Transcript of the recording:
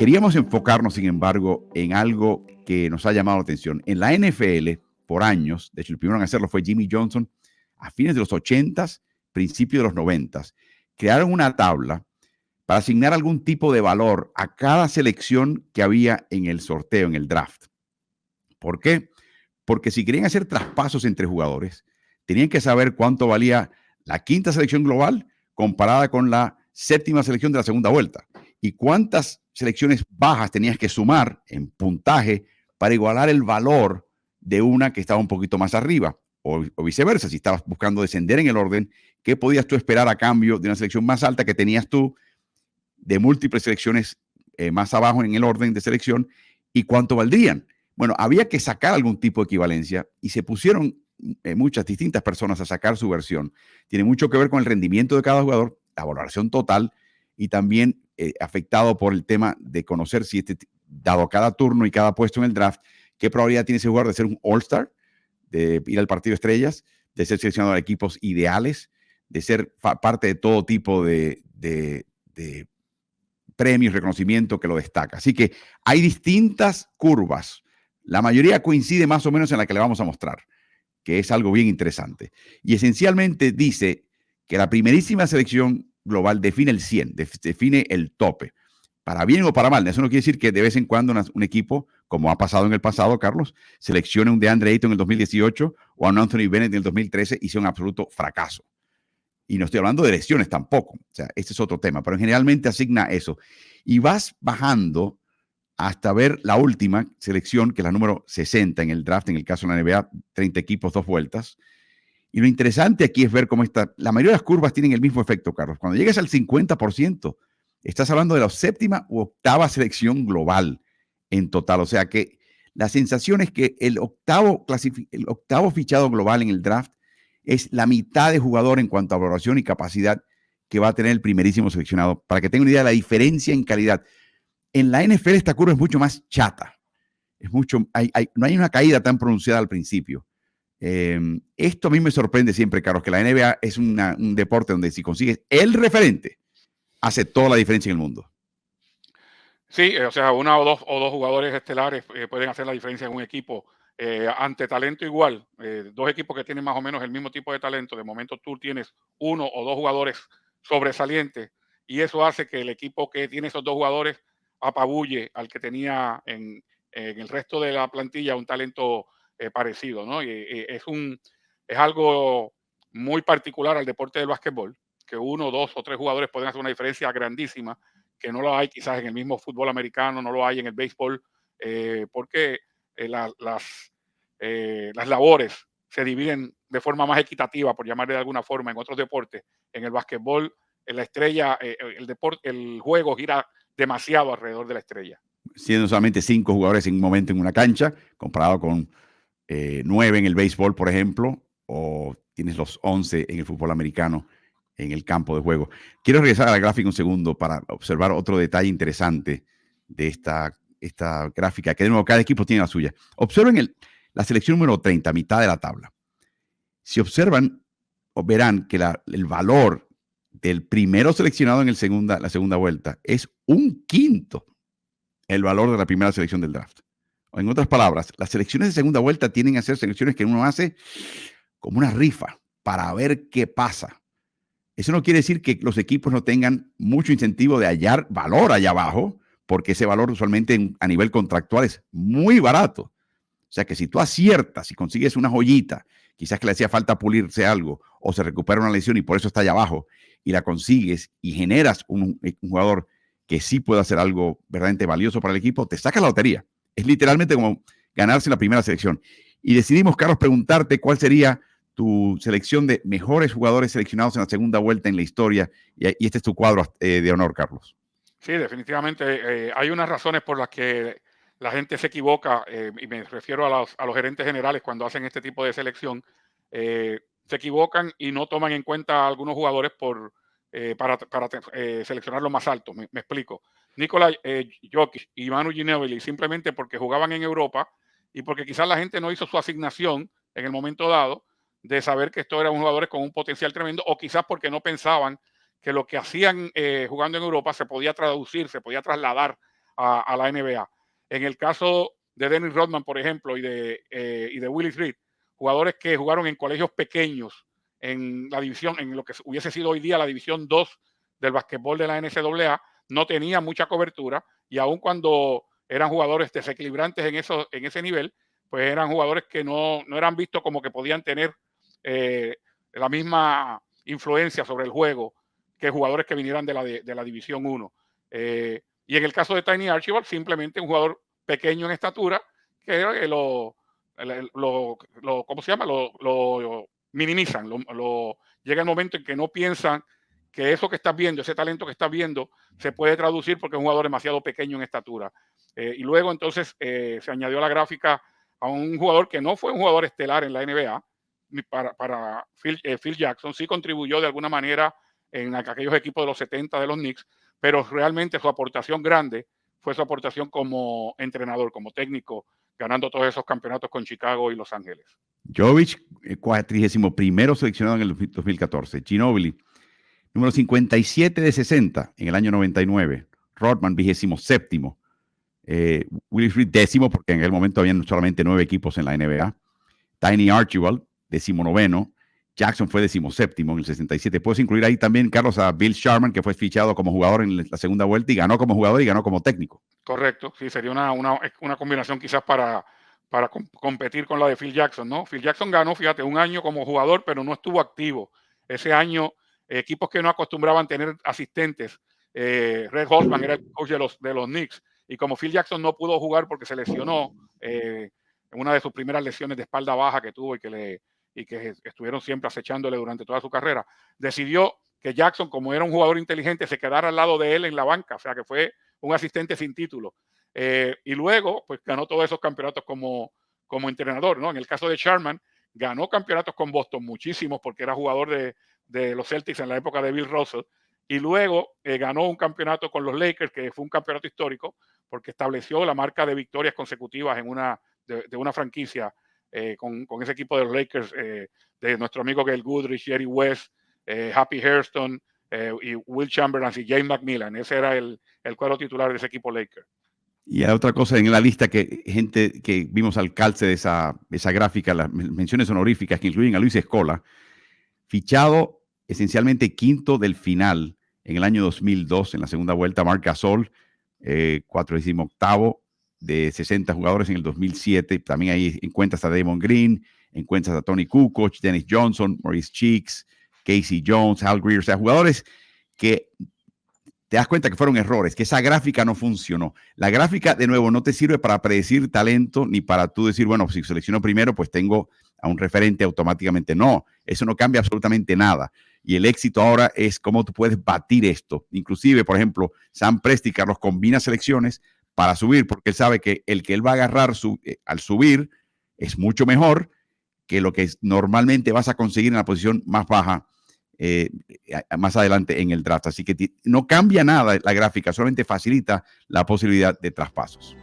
Queríamos enfocarnos, sin embargo, en algo que nos ha llamado la atención. En la NFL, por años, de hecho el primero en hacerlo fue Jimmy Johnson, a fines de los 80s, principios de los 90s, crearon una tabla para asignar algún tipo de valor a cada selección que había en el sorteo, en el draft. ¿Por qué? Porque si querían hacer traspasos entre jugadores, tenían que saber cuánto valía la quinta selección global comparada con la séptima selección de la segunda vuelta y cuántas selecciones bajas tenías que sumar en puntaje para igualar el valor de una que estaba un poquito más arriba, o viceversa. Si estabas buscando descender en el orden, ¿qué podías tú esperar a cambio de una selección más alta que tenías tú de múltiples selecciones más abajo en el orden de selección, y cuánto valdrían? Bueno, había que sacar algún tipo de equivalencia y se pusieron muchas distintas personas a sacar su versión. Tiene mucho que ver con el rendimiento de cada jugador, la valoración total, y también afectado por el tema de conocer si dado cada turno y cada puesto en el draft, qué probabilidad tiene ese jugador de ser un All-Star, de ir al partido de estrellas, de ser seleccionado a equipos ideales, de ser parte de todo tipo de premios, reconocimiento que lo destaca. Así que hay distintas curvas. La mayoría coincide más o menos en la que le vamos a mostrar, que es algo bien interesante. Y esencialmente dice que la primerísima selección global define el 100, define el tope. Para bien o para mal. Eso no quiere decir que de vez en cuando un equipo, como ha pasado en el pasado, Carlos, seleccione un DeAndre Ayton en el 2018 o a un Anthony Bennett en el 2013 y sea un absoluto fracaso. Y no estoy hablando de lesiones tampoco. O sea, este es otro tema, pero generalmente asigna eso. Y vas bajando hasta ver la última selección, que es la número 60 en el draft, en el caso de la NBA, 30 equipos, 2 vueltas. Y lo interesante aquí es ver cómo la mayoría de las curvas tienen el mismo efecto, Carlos. Cuando llegas al 50%, estás hablando de la séptima u octava selección global en total. O sea que la sensación es que el octavo fichado global en el draft es la mitad de jugador en cuanto a valoración y capacidad que va a tener el primerísimo seleccionado. Para que tengan una idea de la diferencia en calidad. En la NFL esta curva es mucho más chata. No hay una caída tan pronunciada al principio. Esto a mí me sorprende siempre, Carlos, que la NBA es un deporte donde si consigues el referente, hace toda la diferencia en el mundo. Sí, o sea, una o dos jugadores estelares pueden hacer la diferencia en un equipo ante talento igual. Dos equipos que tienen más o menos el mismo tipo de talento. De momento tú tienes uno o dos jugadores sobresalientes y eso hace que el equipo que tiene esos dos jugadores apabulle al que tenía en el resto de la plantilla un talento parecido, ¿no? Es algo muy particular al deporte del básquetbol, que uno, dos o tres jugadores pueden hacer una diferencia grandísima, que no lo hay quizás en el mismo fútbol americano, no lo hay en el béisbol, porque las labores se dividen de forma más equitativa, por llamarle de alguna forma, en otros deportes. En el básquetbol, en la estrella, el juego gira demasiado alrededor de la estrella. Siendo solamente 5 jugadores en un momento en una cancha, comparado con 9 en el béisbol, por ejemplo, o tienes los 11 en el fútbol americano en el campo de juego. Quiero regresar a la gráfica un segundo para observar otro detalle interesante de esta gráfica, que de nuevo cada equipo tiene la suya. Observen la selección número 30, mitad de la tabla. Si observan, verán que el valor del primero seleccionado en la segunda vuelta es un quinto el valor de la primera selección del draft. O en otras palabras, las selecciones de segunda vuelta tienden a ser selecciones que uno hace como una rifa para ver qué pasa. Eso no quiere decir que los equipos no tengan mucho incentivo de hallar valor allá abajo, porque ese valor usualmente a nivel contractual es muy barato. O sea que si tú aciertas y consigues una joyita, quizás que le hacía falta pulirse algo, o se recupera una lesión y por eso está allá abajo, y la consigues y generas un jugador que sí puede hacer algo verdaderamente valioso para el equipo, te sacas la lotería. Es literalmente como ganarse la primera selección. Y decidimos, Carlos, preguntarte cuál sería tu selección de mejores jugadores seleccionados en la segunda vuelta en la historia. Y este es tu cuadro de honor, Carlos. Sí, definitivamente. Hay unas razones por las que la gente se equivoca, y me refiero a los gerentes generales cuando hacen este tipo de selección. Se equivocan y no toman en cuenta a algunos jugadores para seleccionar los más altos. Me explico. Nikola Jokic y Manu Ginóbili, simplemente porque jugaban en Europa y porque quizás la gente no hizo su asignación en el momento dado de saber que estos eran jugadores con un potencial tremendo, o quizás porque no pensaban que lo que hacían jugando en Europa se podía traducir, se podía trasladar a la NBA. En el caso de Dennis Rodman, por ejemplo, y de Willis Reed, jugadores que jugaron en colegios pequeños, en la división, en lo que hubiese sido hoy día la división 2 del basquetbol de la NCAA, no tenían mucha cobertura, y aun cuando eran jugadores desequilibrantes en ese nivel, pues eran jugadores que no eran vistos como que podían tener la misma influencia sobre el juego que jugadores que vinieran de la División 1. Y en el caso de Tiny Archibald, simplemente un jugador pequeño en estatura que ¿cómo se llama? Lo minimizan. Llega el momento en que no piensan que eso que estás viendo, ese talento que estás viendo, se puede traducir porque es un jugador demasiado pequeño en estatura. Y luego entonces se añadió a la gráfica a un jugador que no fue un jugador estelar en la NBA, para Phil Jackson. Sí contribuyó de alguna manera en aquellos equipos de los 70 de los Knicks, pero realmente su aportación grande fue su aportación como entrenador, como técnico, ganando todos esos campeonatos con Chicago y Los Ángeles. Jovic, 41º seleccionado en el 2014. Ginobili, número 57 de 60 en el año 99. Rodman, 27º. Willis Reed, 10º, porque en aquel momento habían solamente 9 equipos en la NBA. Tiny Archibald, 19º. Jackson fue 17º en el 67. Puedes incluir ahí también, Carlos, a Bill Sharman, que fue fichado como jugador en la segunda vuelta y ganó como jugador y ganó como técnico. Correcto, sí, sería una combinación quizás para competir con la de Phil Jackson, ¿no? Phil Jackson ganó, fíjate, un año como jugador, pero no estuvo activo. Ese año, equipos que no acostumbraban tener asistentes, Red Holzman era el coach de los Knicks, y como Phil Jackson no pudo jugar porque se lesionó, en una de sus primeras lesiones de espalda baja que tuvo y que estuvieron siempre acechándole durante toda su carrera, decidió que Jackson, como era un jugador inteligente, se quedara al lado de él en la banca, o sea que fue un asistente sin título. Y luego, pues ganó todos esos campeonatos como entrenador, ¿no? En el caso de Sharman, ganó campeonatos con Boston, muchísimos, porque era jugador de los Celtics en la época de Bill Russell, y luego ganó un campeonato con los Lakers, que fue un campeonato histórico, porque estableció la marca de victorias consecutivas de una franquicia con ese equipo de los Lakers, de nuestro amigo Gail Goodrich, Jerry West, Happy Hairston, y Will Chamberlain y James McMillan. Ese era el cuadro titular de ese equipo Lakers. Y hay otra cosa en la lista que gente que vimos al calce de esa gráfica, las menciones honoríficas que incluyen a Luis Scola, fichado esencialmente quinto del final en el año 2002 en la segunda vuelta. Marc Gasol, 48º de 60 jugadores en el 2007. También ahí encuentras a Damon Green, encuentras a Tony Kukoc, Dennis Johnson, Maurice Cheeks, Casey Jones, Hal Greer. O sea, jugadores que te das cuenta que fueron errores, que esa gráfica no funcionó. La gráfica, de nuevo, no te sirve para predecir talento ni para tú decir, bueno, si selecciono primero, pues tengo a un referente automáticamente. No, eso no cambia absolutamente nada. Y el éxito ahora es cómo tú puedes batir esto. Inclusive, por ejemplo, Sam Presti, Carlos, combina selecciones para subir, porque él sabe que el que él va a agarrar al subir es mucho mejor que lo que normalmente vas a conseguir en la posición más baja más adelante en el draft. Así que no cambia nada la gráfica, solamente facilita la posibilidad de traspasos.